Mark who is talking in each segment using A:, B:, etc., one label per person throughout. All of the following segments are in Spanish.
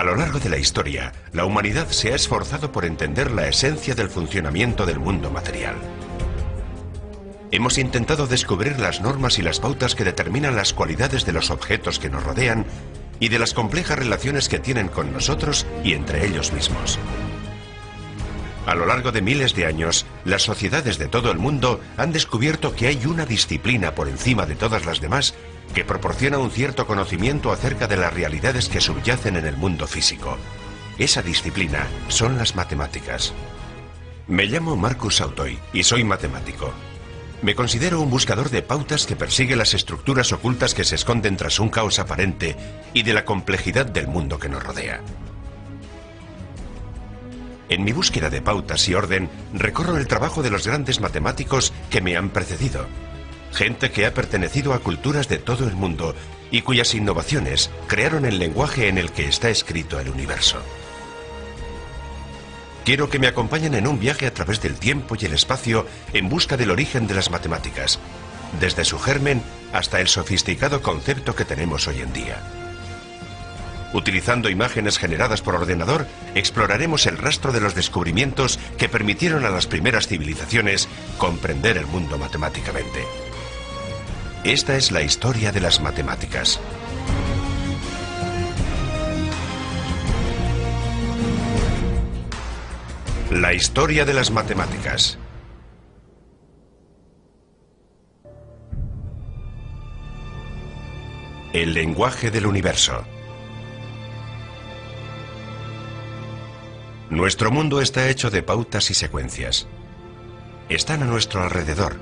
A: A lo largo de la historia, la humanidad se ha esforzado por entender la esencia del funcionamiento del mundo material. Hemos intentado descubrir las normas y las pautas que determinan las cualidades de los objetos que nos rodean y de las complejas relaciones que tienen con nosotros y entre ellos mismos. A lo largo de miles de años, las sociedades de todo el mundo han descubierto que hay una disciplina por encima de todas las demás que proporciona un cierto conocimiento acerca de las realidades que subyacen en el mundo físico. Esa disciplina son las matemáticas. Me llamo Marcus Sautoy y soy matemático. Me considero un buscador de pautas que persigue las estructuras ocultas que se esconden tras un caos aparente y de la complejidad del mundo que nos rodea. En mi búsqueda de pautas y orden, recorro el trabajo de los grandes matemáticos que me han precedido. Gente que ha pertenecido a culturas de todo el mundo y cuyas innovaciones crearon el lenguaje en el que está escrito el universo. Quiero que me acompañen en un viaje a través del tiempo y el espacio en busca del origen de las matemáticas, desde su germen hasta el sofisticado concepto que tenemos hoy en día. Utilizando imágenes generadas por ordenador, exploraremos el rastro de los descubrimientos que permitieron a las primeras civilizaciones comprender el mundo matemáticamente. Esta es la historia de las matemáticas. La historia de las matemáticas. El lenguaje del universo. Nuestro mundo está hecho de pautas y secuencias. Están a nuestro alrededor.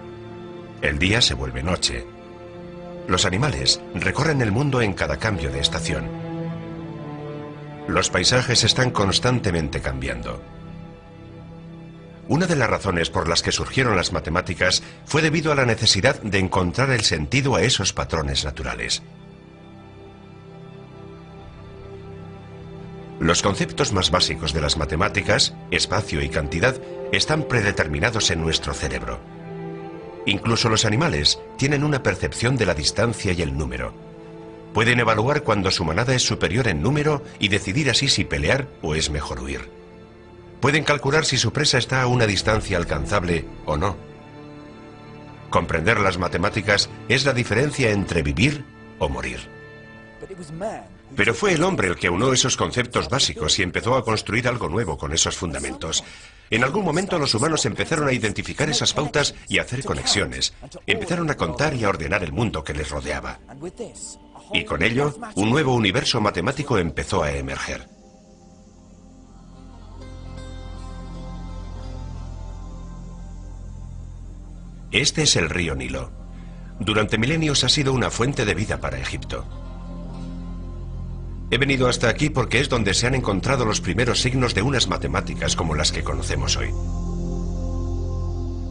A: El día se vuelve noche. Los animales recorren el mundo en cada cambio de estación. Los paisajes están constantemente cambiando. Una de las razones por las que surgieron las matemáticas fue debido a la necesidad de encontrar el sentido a esos patrones naturales. Los conceptos más básicos de las matemáticas, espacio y cantidad, están predeterminados en nuestro cerebro. Incluso los animales tienen una percepción de la distancia y el número. Pueden evaluar cuando su manada es superior en número y decidir así si pelear o es mejor huir. Pueden calcular si su presa está a una distancia alcanzable o no. Comprender las matemáticas es la diferencia entre vivir o morir. Pero fue el hombre el que aunó esos conceptos básicos y empezó a construir algo nuevo con esos fundamentos. En algún momento los humanos empezaron a identificar esas pautas y a hacer conexiones. Empezaron a contar y a ordenar el mundo que les rodeaba. Y con ello, un nuevo universo matemático empezó a emerger. Este es el río Nilo. Durante milenios ha sido una fuente de vida para Egipto. He venido hasta aquí porque es donde se han encontrado los primeros signos de unas matemáticas como las que conocemos hoy.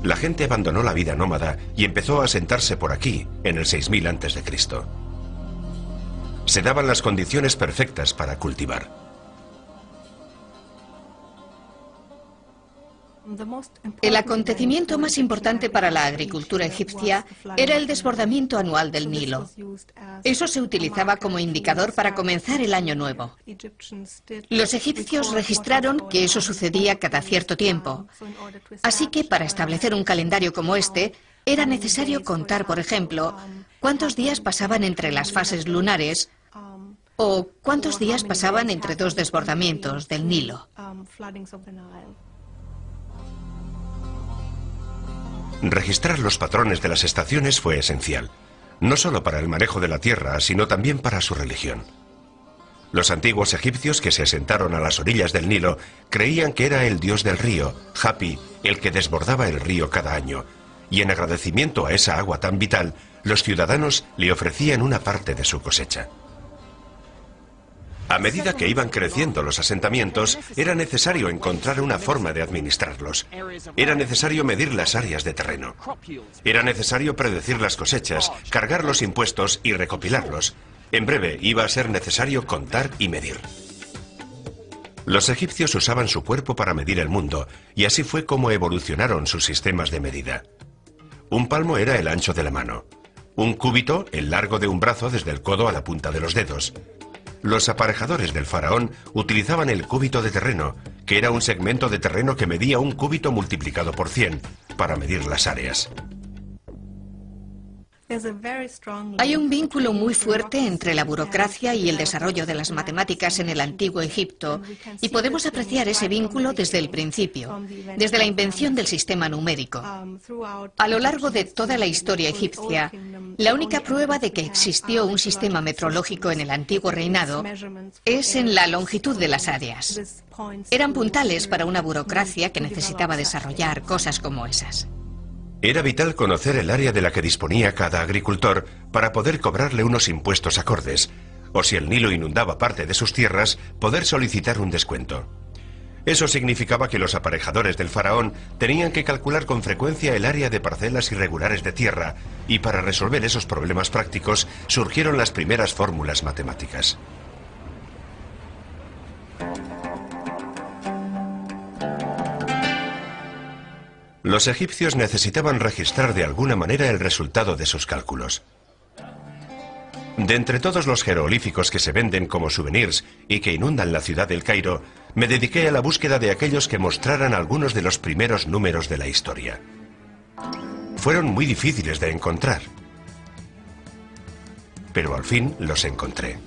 A: La gente abandonó la vida nómada y empezó a asentarse por aquí, en el 6000 a.C. Se daban las condiciones perfectas para cultivar.
B: El acontecimiento más importante para la agricultura egipcia era el desbordamiento anual del Nilo. Eso se utilizaba como indicador para comenzar el año nuevo. Los egipcios registraron que eso sucedía cada cierto tiempo. Así que para establecer un calendario como este, era necesario contar, por ejemplo, cuántos días pasaban entre las fases lunares o cuántos días pasaban entre dos desbordamientos del Nilo.
A: Registrar los patrones de las estaciones fue esencial, no solo para el manejo de la tierra, sino también para su religión. Los antiguos egipcios que se asentaron a las orillas del Nilo creían que era el dios del río, Hapi, el que desbordaba el río cada año, y en agradecimiento a esa agua tan vital, los ciudadanos le ofrecían una parte de su cosecha. A medida que iban creciendo los asentamientos, era necesario encontrar una forma de administrarlos. Era necesario medir las áreas de terreno. Era necesario predecir las cosechas, cargar los impuestos y recopilarlos. En breve, iba a ser necesario contar y medir. Los egipcios usaban su cuerpo para medir el mundo, y así fue como evolucionaron sus sistemas de medida. Un palmo era el ancho de la mano. Un cúbito, el largo de un brazo desde el codo a la punta de los dedos. Los aparejadores del faraón utilizaban el cúbito de terreno, que era un segmento de terreno que medía un cúbito multiplicado por 100, para medir las áreas.
B: Hay un vínculo muy fuerte entre la burocracia y el desarrollo de las matemáticas en el antiguo Egipto, y podemos apreciar ese vínculo desde el principio, desde la invención del sistema numérico. A lo largo de toda la historia egipcia, la única prueba de que existió un sistema metrológico en el antiguo reinado es en la longitud de las áreas. Eran puntales para una burocracia que necesitaba desarrollar cosas como esas.
A: Era vital conocer el área de la que disponía cada agricultor para poder cobrarle unos impuestos acordes, o si el Nilo inundaba parte de sus tierras, poder solicitar un descuento. Eso significaba que los aparejadores del faraón tenían que calcular con frecuencia el área de parcelas irregulares de tierra, y para resolver esos problemas prácticos surgieron las primeras fórmulas matemáticas. Los egipcios necesitaban registrar de alguna manera el resultado de sus cálculos. De entre todos los jeroglíficos que se venden como souvenirs y que inundan la ciudad del Cairo, me dediqué a la búsqueda de aquellos que mostraran algunos de los primeros números de la historia. Fueron muy difíciles de encontrar, pero al fin los encontré.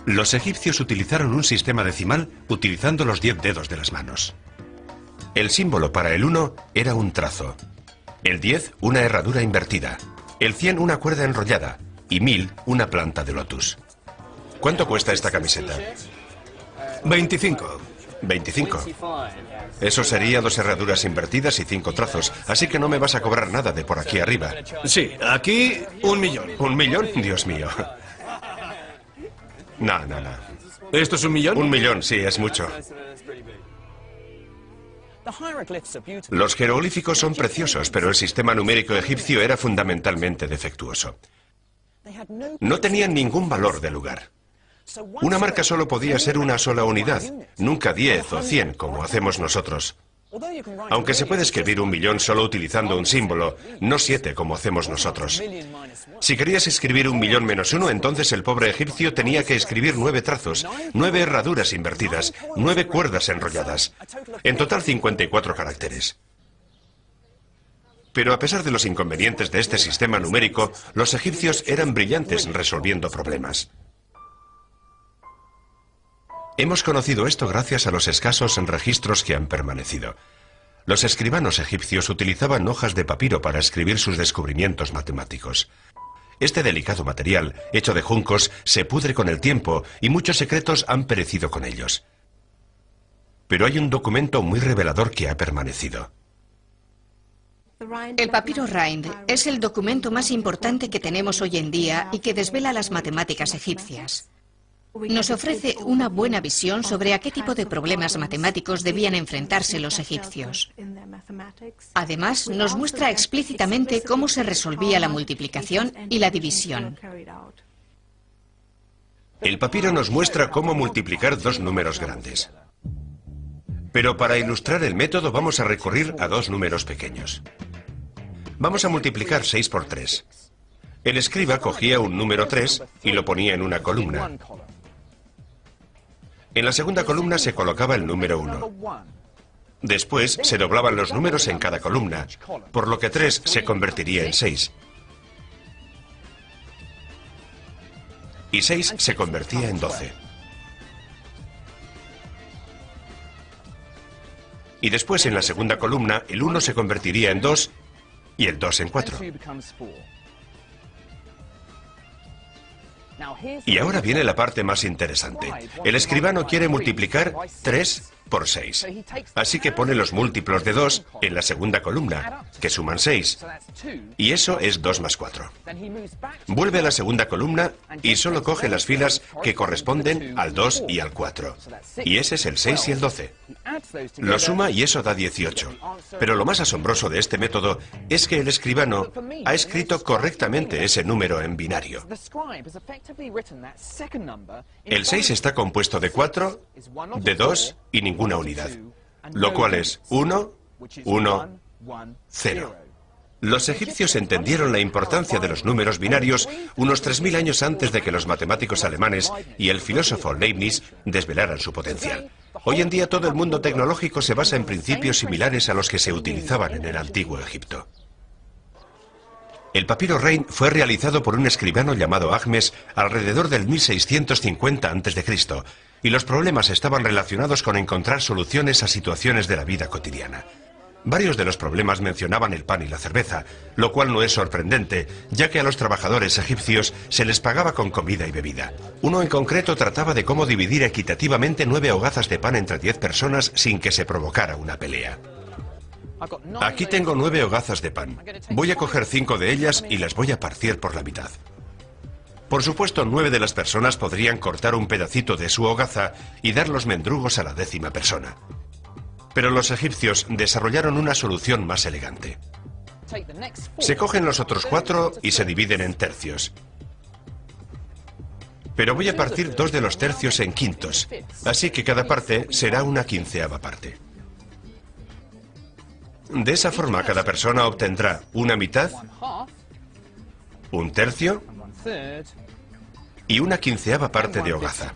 A: Los egipcios utilizaron un sistema decimal utilizando los 10 dedos de las manos. El símbolo para el 1 era un trazo, el 10 una herradura invertida, el 100 una cuerda enrollada y 1000 una planta de lotus. ¿Cuánto cuesta esta camiseta?
C: 25.
A: 25. Eso sería 2 herraduras invertidas y 5 trazos, así que no me vas a cobrar nada de por aquí arriba.
C: Sí, aquí 1 millón.
A: ¿1 millón? Dios mío. No.
C: ¿Esto es 1 millón?
A: 1 millón, sí, es mucho. Los jeroglíficos son preciosos, pero el sistema numérico egipcio era fundamentalmente defectuoso. No tenían ningún valor de lugar. Una marca solo podía ser una sola unidad, nunca 10 o 100 como hacemos nosotros. Aunque se puede escribir 1 millón solo utilizando un símbolo, no 7 como hacemos nosotros. Si querías escribir 1 millón menos 1, entonces el pobre egipcio tenía que escribir 9 trazos, 9 herraduras invertidas, 9 cuerdas enrolladas. En total 54 caracteres. Pero a pesar de los inconvenientes de este sistema numérico, los egipcios eran brillantes resolviendo problemas. Hemos conocido esto gracias a los escasos registros que han permanecido. Los escribanos egipcios utilizaban hojas de papiro para escribir sus descubrimientos matemáticos. Este delicado material, hecho de juncos, se pudre con el tiempo y muchos secretos han perecido con ellos. Pero hay un documento muy revelador que ha permanecido.
B: El papiro Rind es el documento más importante que tenemos hoy en día y que desvela las matemáticas egipcias. Nos ofrece una buena visión sobre a qué tipo de problemas matemáticos debían enfrentarse los egipcios. Además, nos muestra explícitamente cómo se resolvía la multiplicación y la división.
A: El papiro nos muestra cómo multiplicar 2 números grandes. Pero para ilustrar el método vamos a recurrir a 2 números pequeños. Vamos a multiplicar 6 por 3. El escriba cogía un número 3 y lo ponía en una columna. En la segunda columna se colocaba el número 1. Después se doblaban los números en cada columna, por lo que 3 se convertiría en 6. Y 6 se convertía en 12. Y después en la segunda columna el 1 se convertiría en 2 y el 2 en 4. Y ahora viene la parte más interesante. El escribano quiere multiplicar 3 por 6. Así que pone los múltiplos de 2 en la segunda columna, que suman 6. Y eso es 2 más 4. Vuelve a la segunda columna y solo coge las filas que corresponden al 2 y al 4. Y ese es el 6 y el 12. Lo suma y eso da 18. Pero lo más asombroso de este método es que el escribano ha escrito correctamente ese número en binario. El 6 está compuesto de 4, de 2 y ninguna unidad, lo cual es 1, 1, 0. Los egipcios entendieron la importancia de los números binarios unos 3000 años antes de que los matemáticos alemanes y el filósofo Leibniz desvelaran su potencial. Hoy en día todo el mundo tecnológico se basa en principios similares a los que se utilizaban en el antiguo Egipto. El papiro Rein fue realizado por un escribano llamado Ahmes alrededor del 1650 a.C., y los problemas estaban relacionados con encontrar soluciones a situaciones de la vida cotidiana. Varios de los problemas mencionaban el pan y la cerveza, lo cual no es sorprendente, ya que a los trabajadores egipcios se les pagaba con comida y bebida. Uno en concreto trataba de cómo dividir equitativamente 9 hogazas de pan entre 10 personas sin que se provocara una pelea. Aquí tengo 9 hogazas de pan. Voy a coger 5 de ellas y las voy a partir por la mitad. Por supuesto, 9 de las personas podrían cortar un pedacito de su hogaza y dar los mendrugos a la 10ª persona. Pero los egipcios desarrollaron una solución más elegante. Se cogen los otros 4 y se dividen en tercios. Pero voy a partir 2 de los tercios en quintos, así que cada parte será una 15ª parte. De esa forma, cada persona obtendrá una mitad, un tercio y una 15ª parte de hogaza.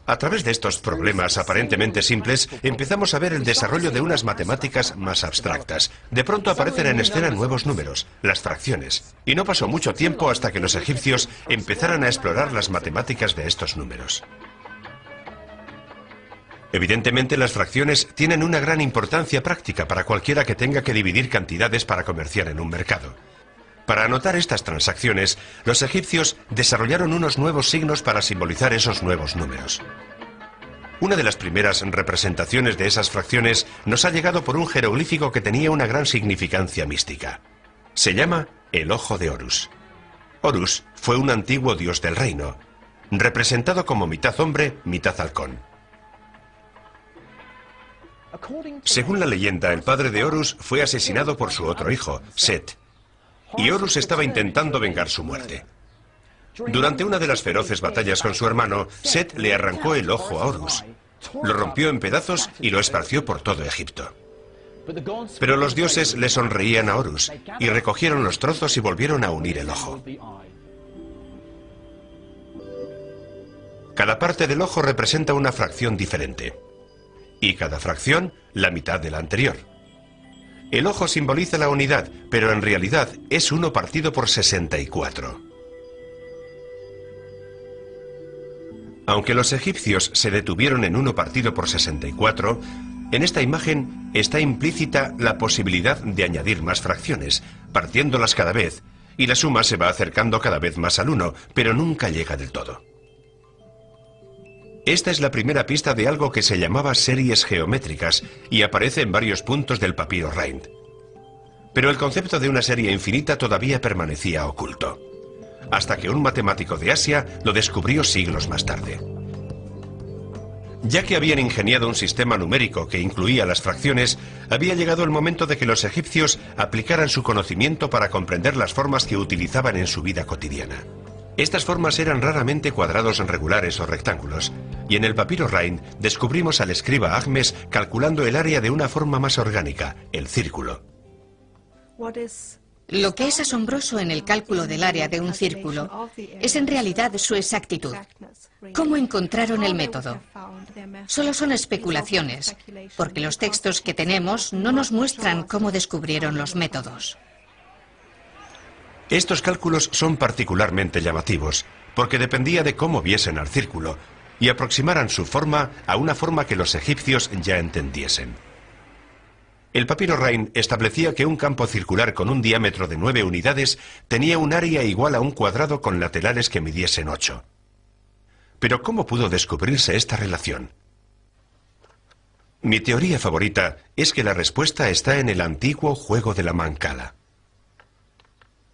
A: A través de estos problemas aparentemente simples, empezamos a ver el desarrollo de unas matemáticas más abstractas. De pronto aparecen en escena nuevos números, las fracciones. Y no pasó mucho tiempo hasta que los egipcios empezaran a explorar las matemáticas de estos números. Evidentemente, las fracciones tienen una gran importancia práctica para cualquiera que tenga que dividir cantidades para comerciar en un mercado. Para anotar estas transacciones, los egipcios desarrollaron unos nuevos signos para simbolizar esos nuevos números. Una de las primeras representaciones de esas fracciones nos ha llegado por un jeroglífico que tenía una gran significancia mística. Se llama el ojo de Horus. Horus fue un antiguo dios del reino, representado como mitad hombre, mitad halcón. Según la leyenda, el padre de Horus fue asesinado por su otro hijo, Set, y Horus estaba intentando vengar su muerte. Durante una de las feroces batallas con su hermano, Set le arrancó el ojo a Horus, lo rompió en pedazos y lo esparció por todo Egipto. Pero los dioses le sonreían a Horus y recogieron los trozos y volvieron a unir el ojo. Cada parte del ojo representa una fracción diferente, y cada fracción la mitad de la anterior. El ojo simboliza la unidad, pero en realidad es 1 partido por 64. Aunque los egipcios se detuvieron en 1 partido por 64, en esta imagen está implícita la posibilidad de añadir más fracciones, partiéndolas cada vez, y la suma se va acercando cada vez más al 1, pero nunca llega del todo. Esta es la primera pista de algo que se llamaba series geométricas y aparece en varios puntos del papiro Rein. Pero el concepto de una serie infinita todavía permanecía oculto, hasta que un matemático de Asia lo descubrió siglos más tarde. Ya que habían ingeniado un sistema numérico que incluía las fracciones, había llegado el momento de que los egipcios aplicaran su conocimiento para comprender las formas que utilizaban en su vida cotidiana. Estas formas eran raramente cuadrados regulares o rectángulos, y en el papiro Rein descubrimos al escriba Ahmes calculando el área de una forma más orgánica, el círculo.
B: Lo que es asombroso en el cálculo del área de un círculo es en realidad su exactitud. ¿Cómo encontraron el método? Solo son especulaciones, porque los textos que tenemos no nos muestran cómo descubrieron los métodos.
A: Estos cálculos son particularmente llamativos, porque dependía de cómo viesen al círculo y aproximaran su forma a una forma que los egipcios ya entendiesen. El papiro Rein establecía que un campo circular con un diámetro de 9 unidades tenía un área igual a un cuadrado con laterales que midiesen 8. Pero ¿cómo pudo descubrirse esta relación? Mi teoría favorita es que la respuesta está en el antiguo juego de la mancala.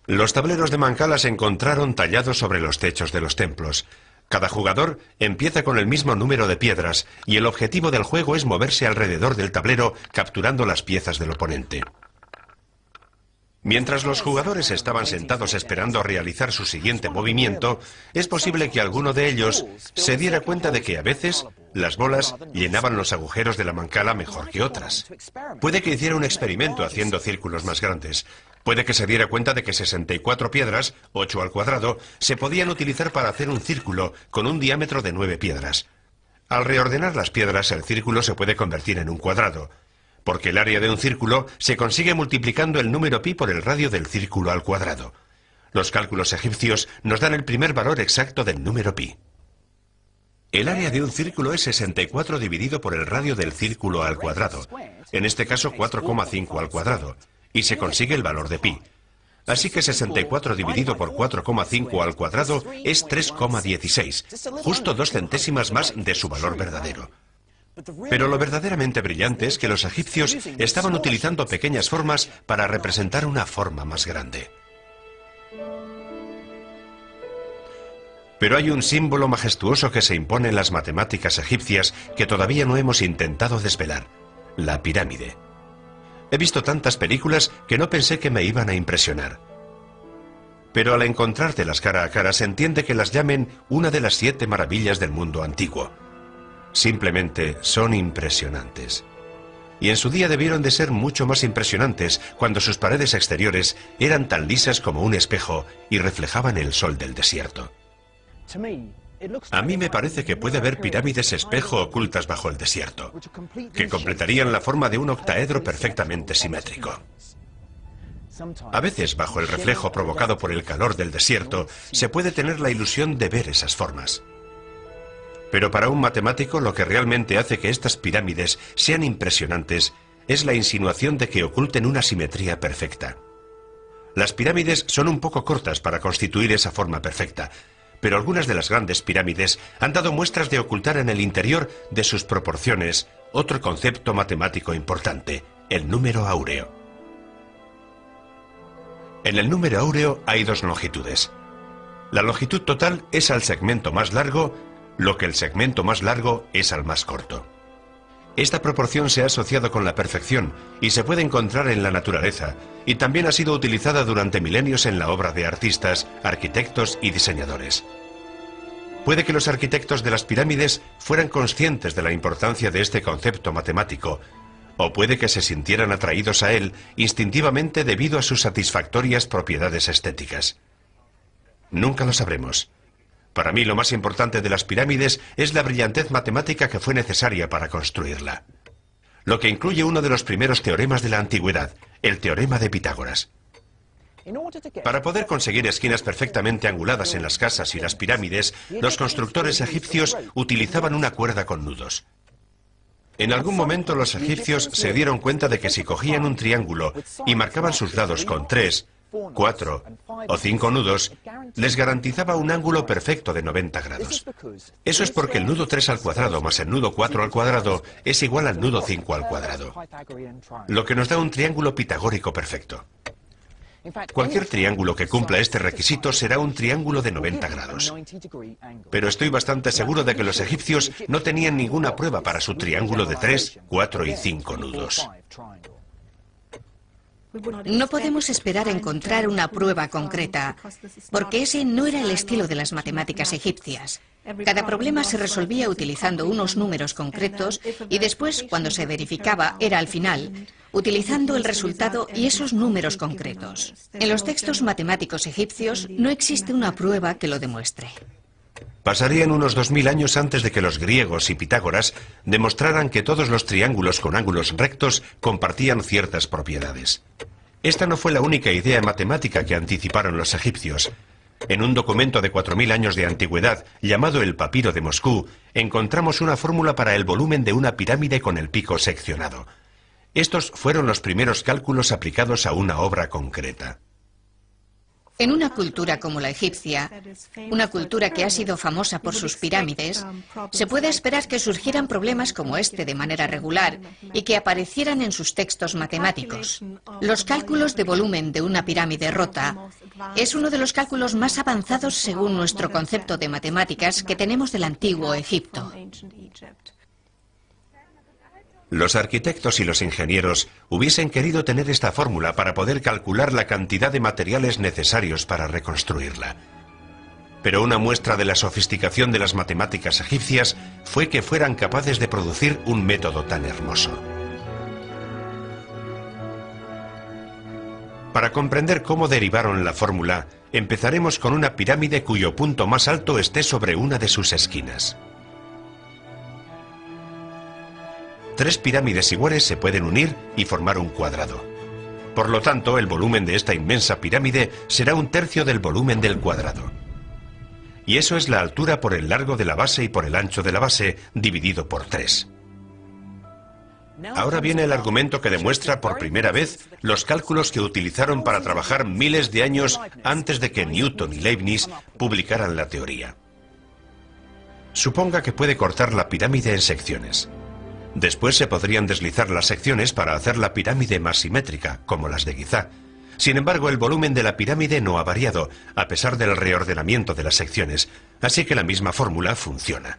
A: Los tableros de mancala se encontraron tallados sobre los techos de los templos. Cada jugador empieza con el mismo número de piedras y el objetivo del juego es moverse alrededor del tablero capturando las piezas del oponente. Mientras los jugadores estaban sentados esperando a realizar su siguiente movimiento, es posible que alguno de ellos se diera cuenta de que a veces Las bolas llenaban los agujeros de la mancala mejor que otras. Puede que hiciera un experimento haciendo círculos más grandes. Puede que se diera cuenta de que 64 piedras, 8 al cuadrado, se podían utilizar para hacer un círculo con un diámetro de 9 piedras. Al reordenar las piedras, el círculo se puede convertir en un cuadrado, porque el área de un círculo se consigue multiplicando el número pi por el radio del círculo al cuadrado. Los cálculos egipcios nos dan el primer valor exacto del número pi. El área de un círculo es 64 dividido por el radio del círculo al cuadrado, en este caso 4,5 al cuadrado, y se consigue el valor de pi. Así que 64 dividido por 4,5 al cuadrado es 3,16, justo 2 centésimas más de su valor verdadero. Pero lo verdaderamente brillante es que los egipcios estaban utilizando pequeñas formas para representar una forma más grande. Pero hay un símbolo majestuoso que se impone en las matemáticas egipcias que todavía no hemos intentado desvelar: la pirámide. He visto tantas películas que no pensé que me iban a impresionar. Pero al encontrártelas cara a cara se entiende que las llamen una de las 7 maravillas del mundo antiguo. Simplemente son impresionantes. Y en su día debieron de ser mucho más impresionantes cuando sus paredes exteriores eran tan lisas como un espejo y reflejaban el sol del desierto. A mí me parece que puede haber pirámides espejo ocultas bajo el desierto, que completarían la forma de un octaedro perfectamente simétrico. A veces, bajo el reflejo provocado por el calor del desierto, se puede tener la ilusión de ver esas formas. Pero para un matemático, lo que realmente hace que estas pirámides sean impresionantes es la insinuación de que oculten una simetría perfecta. Las pirámides son un poco cortas para constituir esa forma perfecta, pero algunas de las grandes pirámides han dado muestras de ocultar en el interior de sus proporciones otro concepto matemático importante: el número áureo. En el número áureo hay 2 longitudes. La longitud total es al segmento más largo, lo que el segmento más largo es al más corto. Esta proporción se ha asociado con la perfección y se puede encontrar en la naturaleza, y también ha sido utilizada durante milenios en la obra de artistas, arquitectos y diseñadores. Puede que los arquitectos de las pirámides fueran conscientes de la importancia de este concepto matemático, o puede que se sintieran atraídos a él instintivamente debido a sus satisfactorias propiedades estéticas. Nunca lo sabremos. Para mí lo más importante de las pirámides es la brillantez matemática que fue necesaria para construirla, lo que incluye uno de los primeros teoremas de la antigüedad, el teorema de Pitágoras. Para poder conseguir esquinas perfectamente anguladas en las casas y las pirámides, los constructores egipcios utilizaban una cuerda con nudos. En algún momento los egipcios se dieron cuenta de que si cogían un triángulo y marcaban sus lados con 3, 4 o 5 nudos, les garantizaba un ángulo perfecto de 90 grados. Eso es porque el nudo 3 al cuadrado más el nudo 4 al cuadrado es igual al nudo 5 al cuadrado, lo que nos da un triángulo pitagórico perfecto. Cualquier triángulo que cumpla este requisito será un triángulo de 90 grados. Pero estoy bastante seguro de que los egipcios no tenían ninguna prueba para su triángulo de 3, 4 y 5 nudos.
B: No podemos esperar encontrar una prueba concreta, porque ese no era el estilo de las matemáticas egipcias. Cada problema se resolvía utilizando unos números concretos y después, cuando se verificaba, era al final, utilizando el resultado y esos números concretos. En los textos matemáticos egipcios no existe una prueba que lo demuestre.
A: Pasarían unos 2000 años antes de que los griegos y Pitágoras demostraran que todos los triángulos con ángulos rectos compartían ciertas propiedades. Esta no fue la única idea matemática que anticiparon los egipcios. En un documento de 4000 años de antigüedad, llamado el Papiro de Moscú, encontramos una fórmula para el volumen de una pirámide con el pico seccionado. Estos fueron los primeros cálculos aplicados a una obra concreta.
B: En una cultura como la egipcia, una cultura que ha sido famosa por sus pirámides, se puede esperar que surgieran problemas como este de manera regular y que aparecieran en sus textos matemáticos. Los cálculos de volumen de una pirámide rota es uno de los cálculos más avanzados según nuestro concepto de matemáticas que tenemos del antiguo Egipto.
A: Los arquitectos y los ingenieros hubiesen querido tener esta fórmula para poder calcular la cantidad de materiales necesarios para reconstruirla. Pero una muestra de la sofisticación de las matemáticas egipcias fue que fueran capaces de producir un método tan hermoso. Para comprender cómo derivaron la fórmula, empezaremos con una pirámide cuyo punto más alto esté sobre una de sus esquinas. 3 pirámides iguales se pueden unir y formar un cuadrado. Por lo tanto, el volumen de esta inmensa pirámide será 1/3 del volumen del cuadrado. Y eso es la altura por el largo de la base y por el ancho de la base, dividido por 3. Ahora viene el argumento que demuestra por primera vez los cálculos que utilizaron para trabajar miles de años antes de que Newton y Leibniz publicaran la teoría. Suponga que puede cortar la pirámide en secciones. Después se podrían deslizar las secciones para hacer la pirámide más simétrica, como las de Guizá. Sin embargo, el volumen de la pirámide no ha variado, a pesar del reordenamiento de las secciones, así que la misma fórmula funciona.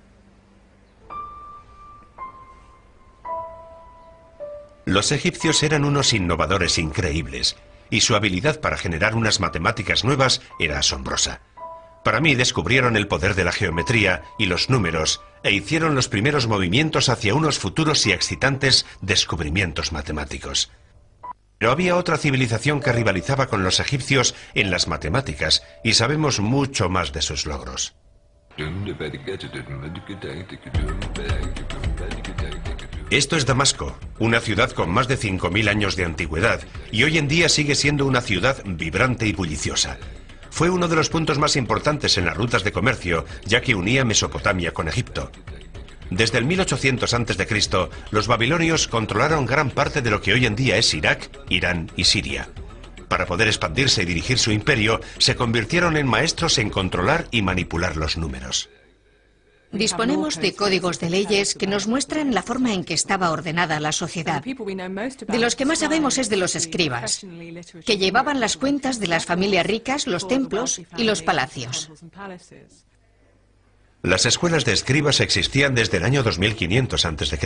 A: Los egipcios eran unos innovadores increíbles, y su habilidad para generar unas matemáticas nuevas era asombrosa. Para mí descubrieron el poder de la geometría y los números, e hicieron los primeros movimientos hacia unos futuros y excitantes descubrimientos matemáticos. Pero había otra civilización que rivalizaba con los egipcios en las matemáticas, y sabemos mucho más de sus logros. Esto es Damasco, una ciudad con más de 5000 años de antigüedad, y hoy en día sigue siendo una ciudad vibrante y bulliciosa. Fue uno de los puntos más importantes en las rutas de comercio, ya que unía Mesopotamia con Egipto. Desde el 1800 a.C., los babilonios controlaron gran parte de lo que hoy en día es Irak, Irán y Siria. Para poder expandirse y dirigir su imperio, se convirtieron en maestros en controlar y manipular los números.
B: Disponemos de códigos de leyes que nos muestran la forma en que estaba ordenada la sociedad. De los que más sabemos es de los escribas, que llevaban las cuentas de las familias ricas, los templos y los palacios.
A: Las escuelas de escribas existían desde el año 2500 a.C.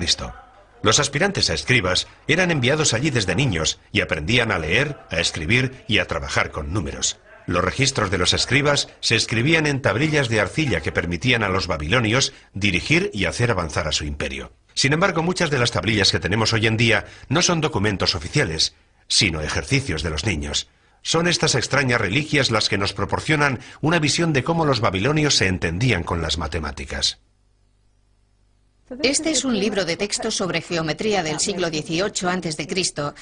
A: Los aspirantes a escribas eran enviados allí desde niños y aprendían a leer, a escribir y a trabajar con números. Los registros de los escribas se escribían en tablillas de arcilla que permitían a los babilonios dirigir y hacer avanzar a su imperio. Sin embargo, muchas de las tablillas que tenemos hoy en día no son documentos oficiales, sino ejercicios de los niños. Son estas extrañas reliquias las que nos proporcionan una visión de cómo los babilonios se entendían con las matemáticas.
B: Este es un libro de texto sobre geometría del siglo XVIII a.C.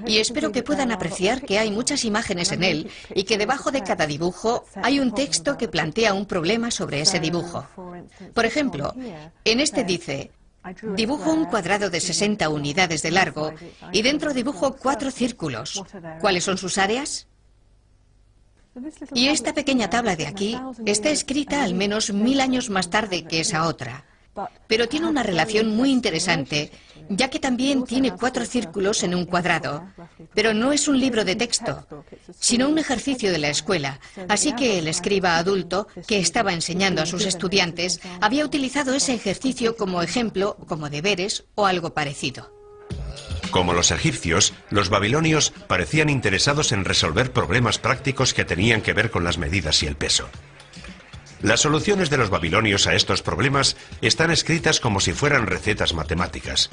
B: y espero que puedan apreciar que hay muchas imágenes en él y que debajo de cada dibujo hay un texto que plantea un problema sobre ese dibujo. Por ejemplo, en este dice: dibujo un cuadrado de 60 unidades de largo y dentro dibujo 4 círculos. ¿Cuáles son sus áreas? Y esta pequeña tabla de aquí está escrita al menos 1000 años más tarde que esa otra. Pero tiene una relación muy interesante, ya que también tiene 4 círculos en un cuadrado. Pero no es un libro de texto, sino un ejercicio de la escuela. Así que el escriba adulto, que estaba enseñando a sus estudiantes, había utilizado ese ejercicio como ejemplo, como deberes o algo parecido.
A: Como los egipcios, los babilonios parecían interesados en resolver problemas prácticos que tenían que ver con las medidas y el peso. Las soluciones de los babilonios a estos problemas están escritas como si fueran recetas matemáticas.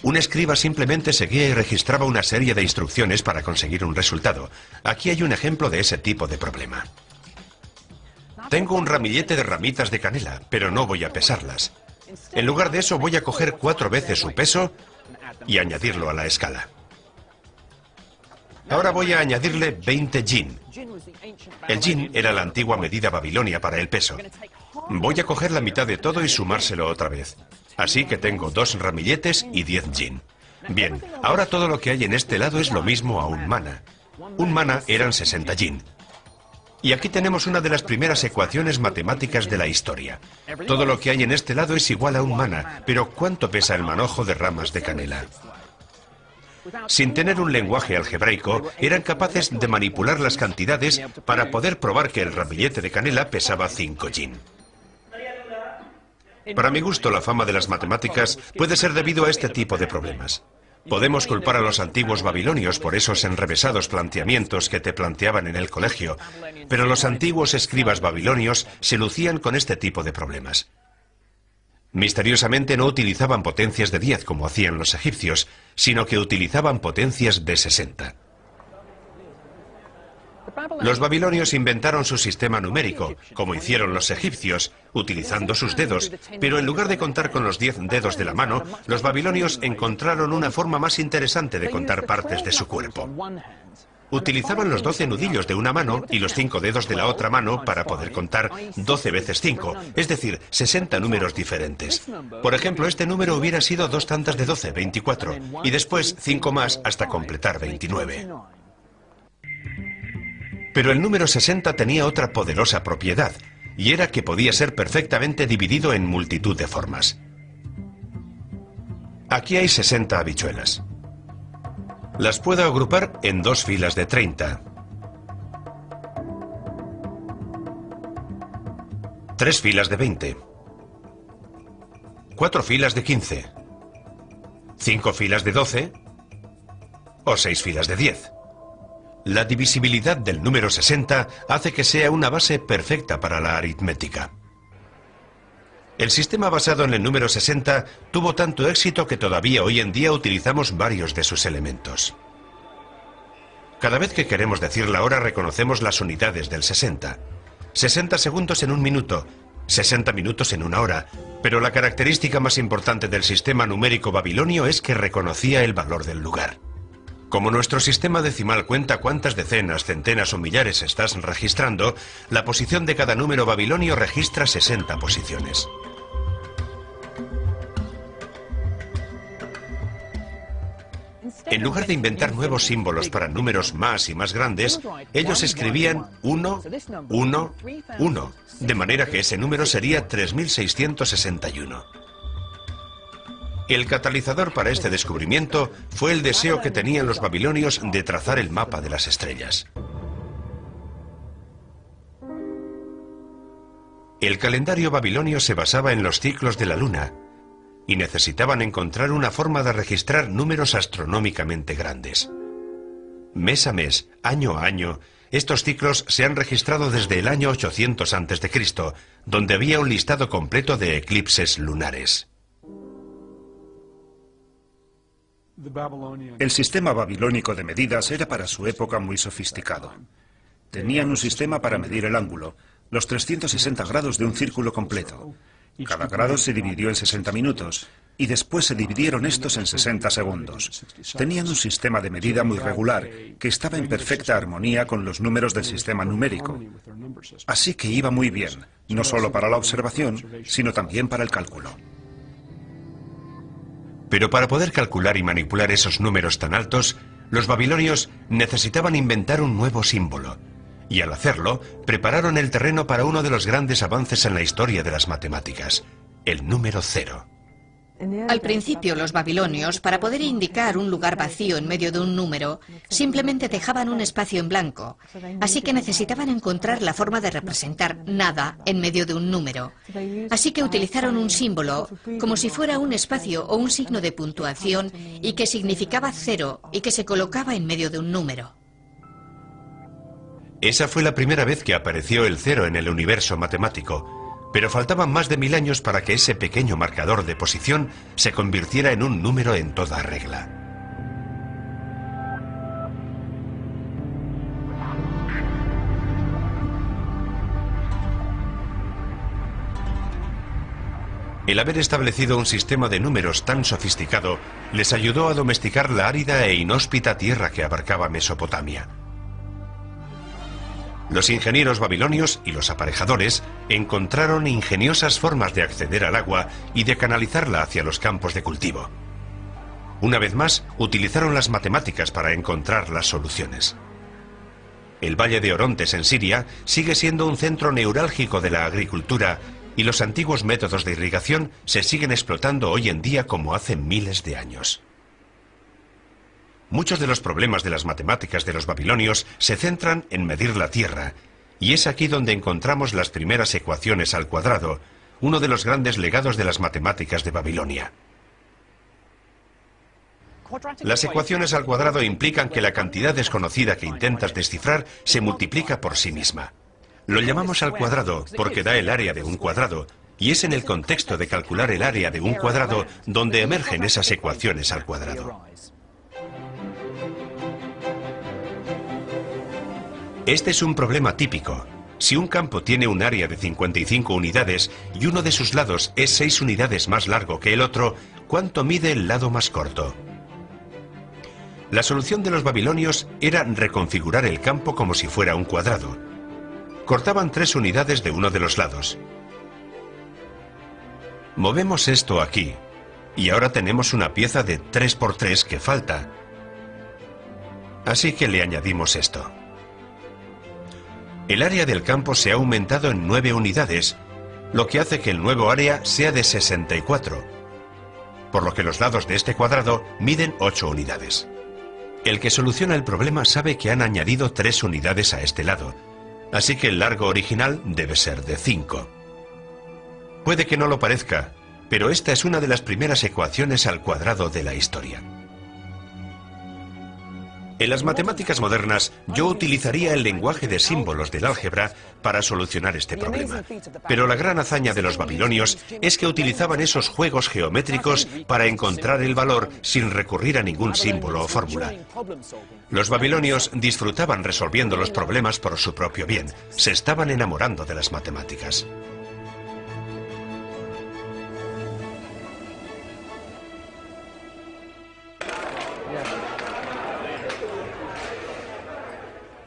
A: Un escriba simplemente seguía y registraba una serie de instrucciones para conseguir un resultado. Aquí hay un ejemplo de ese tipo de problema. Tengo un ramillete de ramitas de canela, pero no voy a pesarlas. En lugar de eso voy a coger 4 veces su peso y añadirlo a la escala. Ahora voy a añadirle 20 jin. El jin era la antigua medida babilonia para el peso. Voy a coger la mitad de todo y sumárselo otra vez. Así que tengo 2 ramilletes y 10 jin. Bien, ahora todo lo que hay en este lado es lo mismo a un mana. Un mana eran 60 jin. Y aquí tenemos una de las primeras ecuaciones matemáticas de la historia. Todo lo que hay en este lado es igual a un mana, pero ¿cuánto pesa el manojo de ramas de canela? Sin tener un lenguaje algebraico, eran capaces de manipular las cantidades para poder probar que el ramillete de canela pesaba 5 jin. Para mi gusto, la fama de las matemáticas puede ser debido a este tipo de problemas. Podemos culpar a los antiguos babilonios por esos enrevesados planteamientos que te planteaban en el colegio, pero los antiguos escribas babilonios se lucían con este tipo de problemas. Misteriosamente no utilizaban potencias de 10 como hacían los egipcios, sino que utilizaban potencias de 60. Los babilonios inventaron su sistema numérico, como hicieron los egipcios, utilizando sus dedos, pero en lugar de contar con los 10 dedos de la mano, los babilonios encontraron una forma más interesante de contar partes de su cuerpo. Utilizaban los 12 nudillos de una mano y los 5 dedos de la otra mano para poder contar 12 veces 5, es decir, 60 números diferentes. Por ejemplo, este número hubiera sido 2 tantas de 12, 24, y después 5 más hasta completar 29. Pero el número 60 tenía otra poderosa propiedad, y era que podía ser perfectamente dividido en multitud de formas. Aquí hay 60 habichuelas. Las puedo agrupar en 2 filas de 30, 3 filas de 20, 4 filas de 15, 5 filas de 12 o 6 filas de 10. La divisibilidad del número 60 hace que sea una base perfecta para la aritmética. El sistema basado en el número 60 tuvo tanto éxito que todavía hoy en día utilizamos varios de sus elementos. Cada vez que queremos decir la hora reconocemos las unidades del 60. 60 segundos en un minuto, 60 minutos en una hora, pero la característica más importante del sistema numérico babilonio es que reconocía el valor del lugar. Como nuestro sistema decimal cuenta cuántas decenas, centenas o millares estás registrando, la posición de cada número babilonio registra 60 posiciones. En lugar de inventar nuevos símbolos para números más y más grandes, ellos escribían 1, 1, 1, de manera que ese número sería 3661. El catalizador para este descubrimiento fue el deseo que tenían los babilonios de trazar el mapa de las estrellas. El calendario babilonio se basaba en los ciclos de la luna y necesitaban encontrar una forma de registrar números astronómicamente grandes. Mes a mes, año a año, estos ciclos se han registrado desde el año 800 a.C., donde había un listado completo de eclipses lunares.
D: El sistema babilónico de medidas era para su época muy sofisticado. Tenían un sistema para medir el ángulo, los 360 grados de un círculo completo. Cada grado se dividió en 60 minutos y después se dividieron estos en 60 segundos. Tenían un sistema de medida muy regular que estaba en perfecta armonía con los números del sistema numérico. Así que iba muy bien, no solo para la observación, sino también para el cálculo.
A: Pero para poder calcular y manipular esos números tan altos, los babilonios necesitaban inventar un nuevo símbolo. Y al hacerlo, prepararon el terreno para uno de los grandes avances en la historia de las matemáticas, el número 0.
B: Al principio, los babilonios, para poder indicar un lugar vacío en medio de un número, simplemente dejaban un espacio en blanco. Así que necesitaban encontrar la forma de representar nada en medio de un número. Así que utilizaron un símbolo, como si fuera un espacio o un signo de puntuación, y que significaba 0 y que se colocaba en medio de un número.
A: Esa fue la primera vez que apareció el 0 en el universo matemático. Pero faltaban más de 1000 años para que ese pequeño marcador de posición se convirtiera en un número en toda regla. El haber establecido un sistema de números tan sofisticado les ayudó a domesticar la árida e inhóspita tierra que abarcaba Mesopotamia. Los ingenieros babilonios y los aparejadores encontraron ingeniosas formas de acceder al agua y de canalizarla hacia los campos de cultivo. Una vez más, utilizaron las matemáticas para encontrar las soluciones. El valle de Orontes en Siria sigue siendo un centro neurálgico de la agricultura y los antiguos métodos de irrigación se siguen explotando hoy en día como hace miles de años. Muchos de los problemas de las matemáticas de los babilonios se centran en medir la Tierra, y es aquí donde encontramos las primeras ecuaciones al cuadrado, uno de los grandes legados de las matemáticas de Babilonia. Las ecuaciones al cuadrado implican que la cantidad desconocida que intentas descifrar se multiplica por sí misma. Lo llamamos al cuadrado porque da el área de un cuadrado, y es en el contexto de calcular el área de un cuadrado donde emergen esas ecuaciones al cuadrado. Este es un problema típico. Si un campo tiene un área de 55 unidades y uno de sus lados es 6 unidades más largo que el otro, ¿cuánto mide el lado más corto? La solución de los babilonios era reconfigurar el campo como si fuera un cuadrado. Cortaban 3 unidades de uno de los lados. Movemos esto aquí, y ahora tenemos una pieza de 3 por 3 que falta. Así que le añadimos esto. El área del campo se ha aumentado en 9 unidades, lo que hace que el nuevo área sea de 64, por lo que los lados de este cuadrado miden 8 unidades. El que soluciona el problema sabe que han añadido 3 unidades a este lado, así que el largo original debe ser de 5. Puede que no lo parezca, pero esta es una de las primeras ecuaciones al cuadrado de la historia. En las matemáticas modernas, yo utilizaría el lenguaje de símbolos del álgebra para solucionar este problema. Pero la gran hazaña de los babilonios es que utilizaban esos juegos geométricos para encontrar el valor sin recurrir a ningún símbolo o fórmula. Los babilonios disfrutaban resolviendo los problemas por su propio bien. Se estaban enamorando de las matemáticas.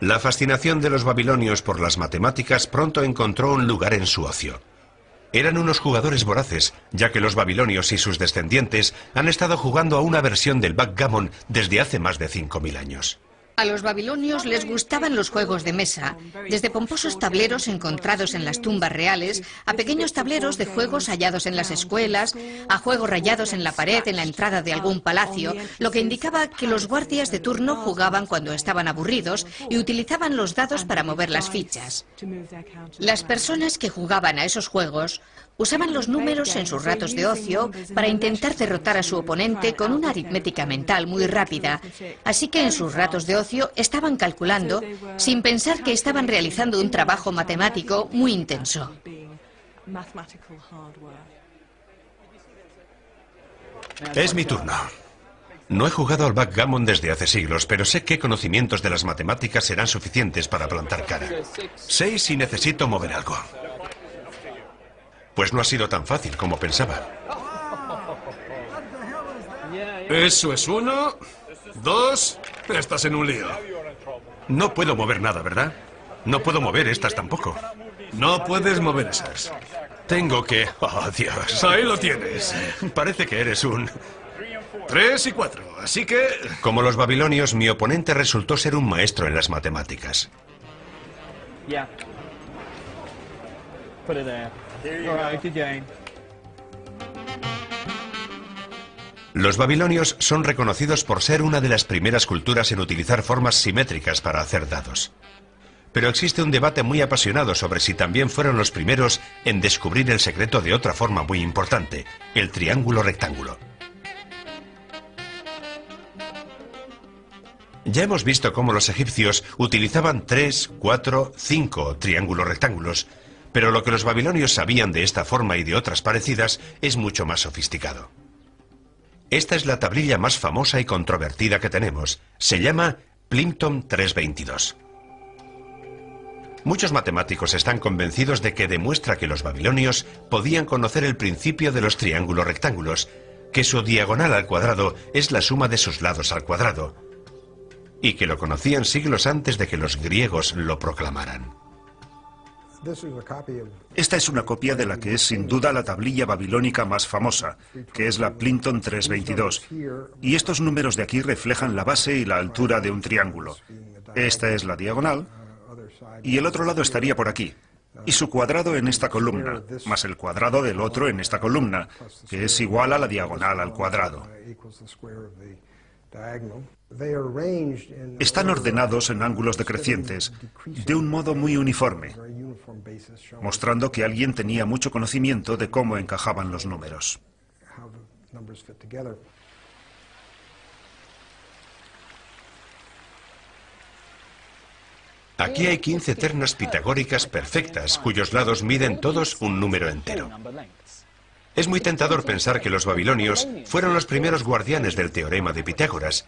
A: La fascinación de los babilonios por las matemáticas pronto encontró un lugar en su ocio. Eran unos jugadores voraces, ya que los babilonios y sus descendientes han estado jugando a una versión del backgammon desde hace más de 5000 años.
B: A los babilonios les gustaban los juegos de mesa, desde pomposos tableros encontrados en las tumbas reales, a pequeños tableros de juegos hallados en las escuelas, a juegos rayados en la pared en la entrada de algún palacio, lo que indicaba que los guardias de turno jugaban cuando estaban aburridos y utilizaban los dados para mover las fichas. Las personas que jugaban a esos juegos usaban los números en sus ratos de ocio para intentar derrotar a su oponente con una aritmética mental muy rápida, así que en sus ratos de ocio estaban calculando sin pensar que estaban realizando un trabajo matemático muy intenso.
A: Es mi turno. No he jugado al backgammon desde hace siglos, pero sé qué conocimientos de las matemáticas serán suficientes para plantar cara. 6 si necesito mover algo. Pues no ha sido tan fácil como pensaba.
C: Eso es 1, 2... Estás en un lío.
A: No puedo mover nada, ¿verdad? No puedo mover estas tampoco.
C: No puedes mover esas.
A: Tengo que... ¡Oh, Dios!
C: Ahí lo tienes.
A: Parece que eres un...
C: 3 y 4, así que...
A: Como los babilonios, mi oponente resultó ser un maestro en las matemáticas. Los babilonios son reconocidos por ser una de las primeras culturas en utilizar formas simétricas para hacer dados. Pero existe un debate muy apasionado sobre si también fueron los primeros en descubrir el secreto de otra forma muy importante, el triángulo rectángulo. Ya hemos visto cómo los egipcios utilizaban 3, 4, 5 triángulos rectángulos, pero lo que los babilonios sabían de esta forma y de otras parecidas es mucho más sofisticado. Esta es la tablilla más famosa y controvertida que tenemos. Se llama Plimpton 322. Muchos matemáticos están convencidos de que demuestra que los babilonios podían conocer el principio de los triángulos rectángulos, que su diagonal al cuadrado es la suma de sus lados al cuadrado, y que lo conocían siglos antes de que los griegos lo proclamaran.
D: Esta es una copia de la que es sin duda la tablilla babilónica más famosa, que es la Plimpton 322. Y estos números de aquí reflejan la base y la altura de un triángulo. Esta es la diagonal, y el otro lado estaría por aquí. Y su cuadrado en esta columna, más el cuadrado del otro en esta columna, que es igual a la diagonal al cuadrado. Están ordenados en ángulos decrecientes, de un modo muy uniforme, mostrando que alguien tenía mucho conocimiento de cómo encajaban los números.
A: Aquí hay 15 ternas pitagóricas perfectas, cuyos lados miden todos un número entero. Es muy tentador pensar que los babilonios fueron los primeros guardianes del teorema de Pitágoras,